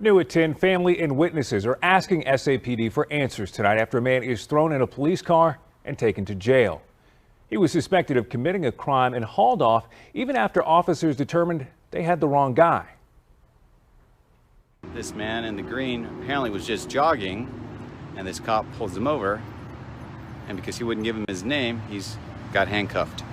New at 10, family and witnesses are asking SAPD for answers tonight after a man is thrown in a police car and taken to jail. He was suspected of committing a crime and hauled off even after officers determined they had the wrong guy. This man in the green apparently was just jogging, and this cop pulls him over, and because he wouldn't give him his name, he's got handcuffed.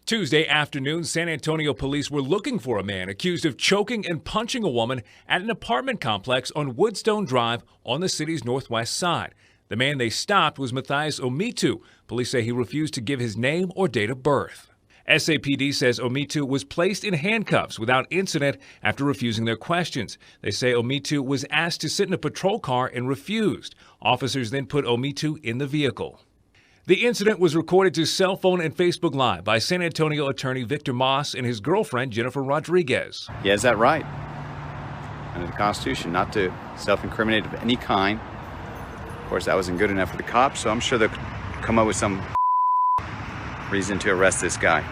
Tuesday afternoon, San Antonio police were looking for a man accused of choking and punching a woman at an apartment complex on Woodstone Drive on the city's northwest side. The man they stopped was Matthias Omitu. Police say he refused to give his name or date of birth. SAPD says Omitu was placed in handcuffs without incident after refusing their questions. They say Omitu was asked to sit in a patrol car and refused. Officers then put Omitu in the vehicle. The incident was recorded to cell phone and Facebook Live by San Antonio attorney Victor Moss and his girlfriend Jennifer Rodriguez. He has that right under the Constitution not to self-incriminate of any kind. Of course, that wasn't good enough for the cops, so I'm sure they'll come up with some reason to arrest this guy.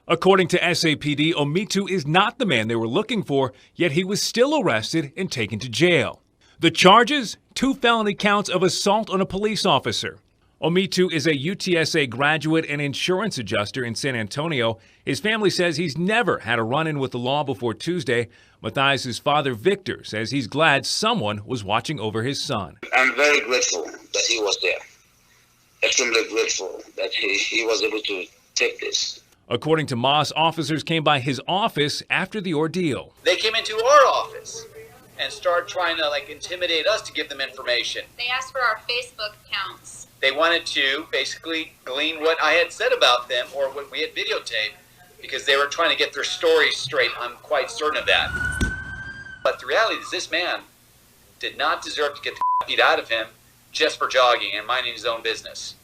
According to SAPD, Omitu is not the man they were looking for, yet he was still arrested and taken to jail. The charges? 2 felony counts of assault on a police officer. Omitu is a UTSA graduate and insurance adjuster in San Antonio. His family says he's never had a run-in with the law before Tuesday. Matthias' father, Victor, says he's glad someone was watching over his son. I'm very grateful that he was there. Extremely grateful that he was able to take this. According to Moss, officers came by his office after the ordeal. They came into our office and started trying to intimidate us to give them information. They asked for our Facebook accounts. They wanted to basically glean what I had said about them or what we had videotaped because they were trying to get their stories straight. I'm quite certain of that. But the reality is this man did not deserve to get the beat out of him just for jogging and minding his own business.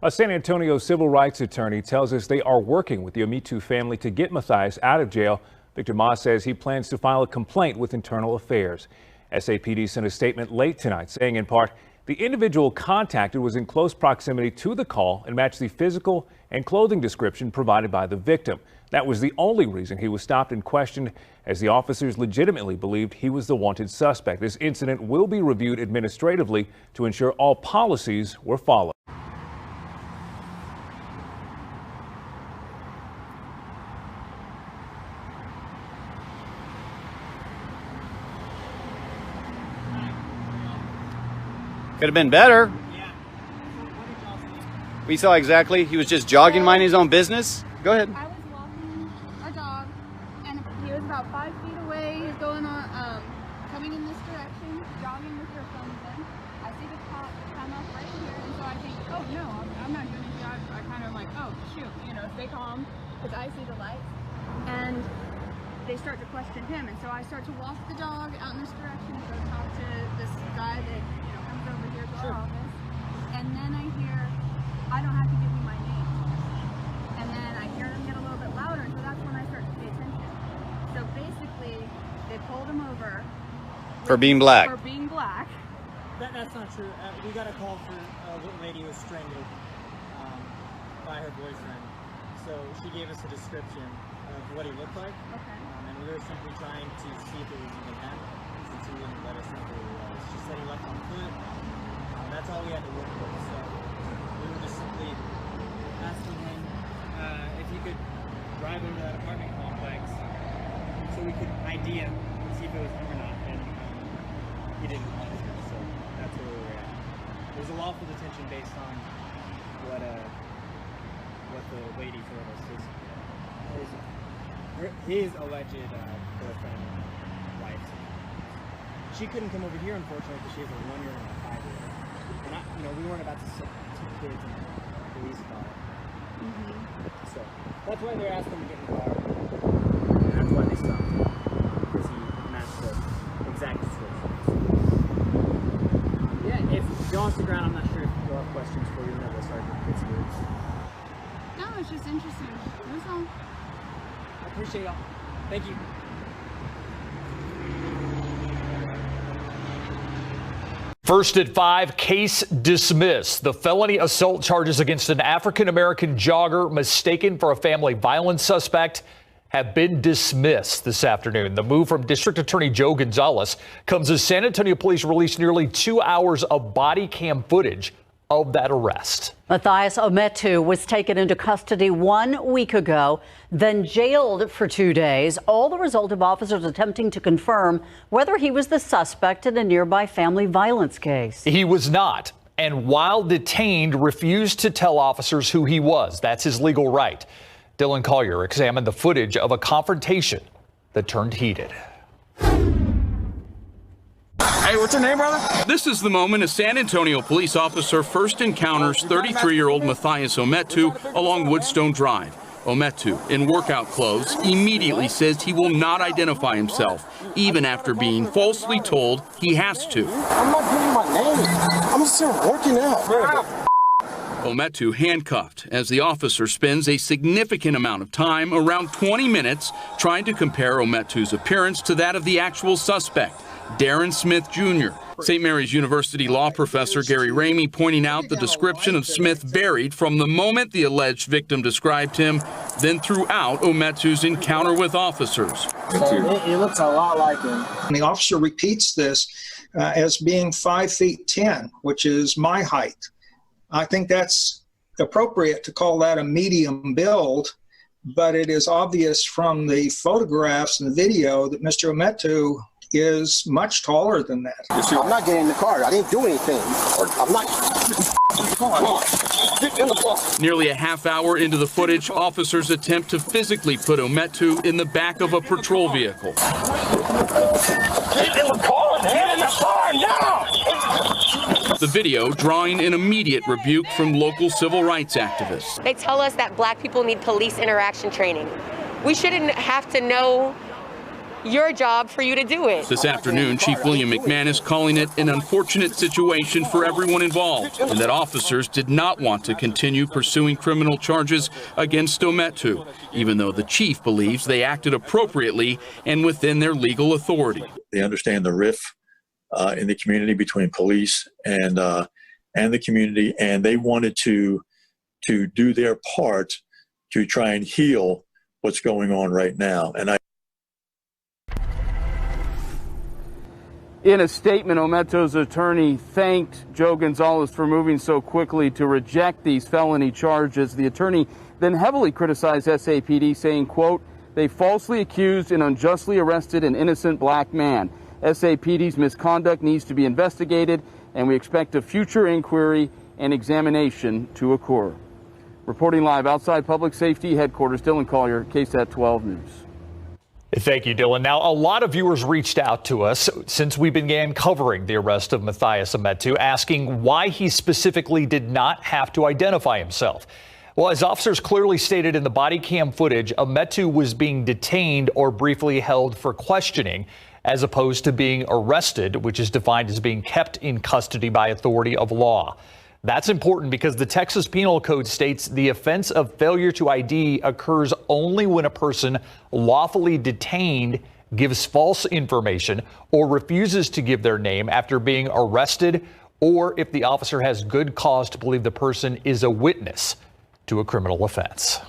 A San Antonio civil rights attorney tells us they are working with the Omitu family to get Matthias out of jail. Victor Moss says he plans to file a complaint with Internal Affairs. SAPD sent a statement late tonight saying in part, the individual contacted was in close proximity to the call and matched the physical and clothing description provided by the victim. That was the only reason he was stopped and questioned, as the officers legitimately believed he was the wanted suspect. This incident will be reviewed administratively to ensure all policies were followed. Could have been better. We saw exactly. He was just jogging, minding his own business. Go ahead. I was walking our dog, and he was about 5 feet away. He's going on, coming in this direction, jogging with your thumbs in. I see the cop come up right here, and so I think, oh no, I'm not doing anything. I kind of like, oh shoot, stay calm, because I see the lights, and they start to question him, and so I start to walk the dog out in this direction, so talk to this guy that comes over here to our office, and then I hear, I don't have to give you my name. And then I hear him get a little bit louder, and so that's when I start to pay attention. So basically, they pulled him over. For being black. For being black. That's not true. We got a call for a lady who was strangled by her boyfriend. So she gave us a description of what he looked like. Okay. And we were simply trying to see if it was even him, since he wouldn't let us know who he was. She said he left on foot. That's all we had to work with. So we were just simply asking him if he could drive over to that apartment complex so we could ID him and see if it was him or not. And he didn't want to, so that's where we were at. It was a lawful detention based on what the lady told us. His alleged girlfriend and wife. She couldn't come over here, unfortunately, because she has a 1-year-old and a 5-year-old. And we weren't about to sit 2 kids in a police car. So that's why they're asking him to get in the car. And that's why they stopped him, because he matched the exact description. Yeah, if you go off the ground, I'm not sure if you'll have questions for you. No, Sergeant Pittsburgh. No, it's just interesting. That's all. I appreciate y'all. Thank you. First at 5, case dismissed. The felony assault charges against an African-American jogger mistaken for a family violence suspect have been dismissed this afternoon. The move from District Attorney Joe Gonzalez comes as San Antonio police released nearly 2 hours of body cam footage of that arrest. Matthias Ometu was taken into custody 1 week ago, then jailed for 2 days, all the result of officers attempting to confirm whether he was the suspect in a nearby family violence case. He was not, and while detained, refused to tell officers who he was. That's his legal right. Dylan Collier examined the footage of a confrontation that turned heated. Hey, what's your name, brother? This is the moment a San Antonio police officer first encounters 33-year-old Matthias Ometu along Woodstone Drive. Ometu, in workout clothes, immediately says he will not identify himself, even after being falsely told he has to. I'm not giving my name. I'm just here working out. Ometu handcuffed as the officer spends a significant amount of time, around 20 minutes, trying to compare Ometu's appearance to that of the actual suspect, Darren Smith Jr. St. Mary's University law professor Gary Ramey pointing out the description of Smith varied from the moment the alleged victim described him, then throughout Ometu's encounter with officers. It looks a lot like him. And the officer repeats this as being 5'10", which is my height. I think that's appropriate to call that a medium build, but it is obvious from the photographs and the video that Mr. Ometu is much taller than that. I'm not getting in the car. I didn't do anything. I'm not. Nearly a half hour into the footage, officers attempt to physically put Ometu in the back of a patrol vehicle. Get in the car, man! In the car now! The video drawing an immediate rebuke from local civil rights activists. They tell us that black people need police interaction training. We shouldn't have to know your job for you to do it. This afternoon, Chief William McManus calling it an unfortunate situation for everyone involved, and that officers did not want to continue pursuing criminal charges against Ometu, even though the chief believes they acted appropriately and within their legal authority. They understand the rift in the community between police and the community, and they wanted to do their part to try and heal what's going on right now. And in a statement, Ometu's attorney thanked Joe Gonzalez for moving so quickly to reject these felony charges. The attorney then heavily criticized SAPD, saying, quote, "They falsely accused and unjustly arrested an innocent black man. SAPD's misconduct needs to be investigated, and we expect a future inquiry and examination to occur." Reporting live outside Public Safety Headquarters, Dylan Collier, KSAT 12 News. Thank you, Dylan. Now, a lot of viewers reached out to us since we began covering the arrest of Matthias Ometu, asking why he specifically did not have to identify himself. Well, as officers clearly stated in the body cam footage, Ometu was being detained or briefly held for questioning, as opposed to being arrested, which is defined as being kept in custody by authority of law. That's important because the Texas Penal Code states the offense of failure to ID occurs only when a person lawfully detained gives false information or refuses to give their name after being arrested, or if the officer has good cause to believe the person is a witness to a criminal offense.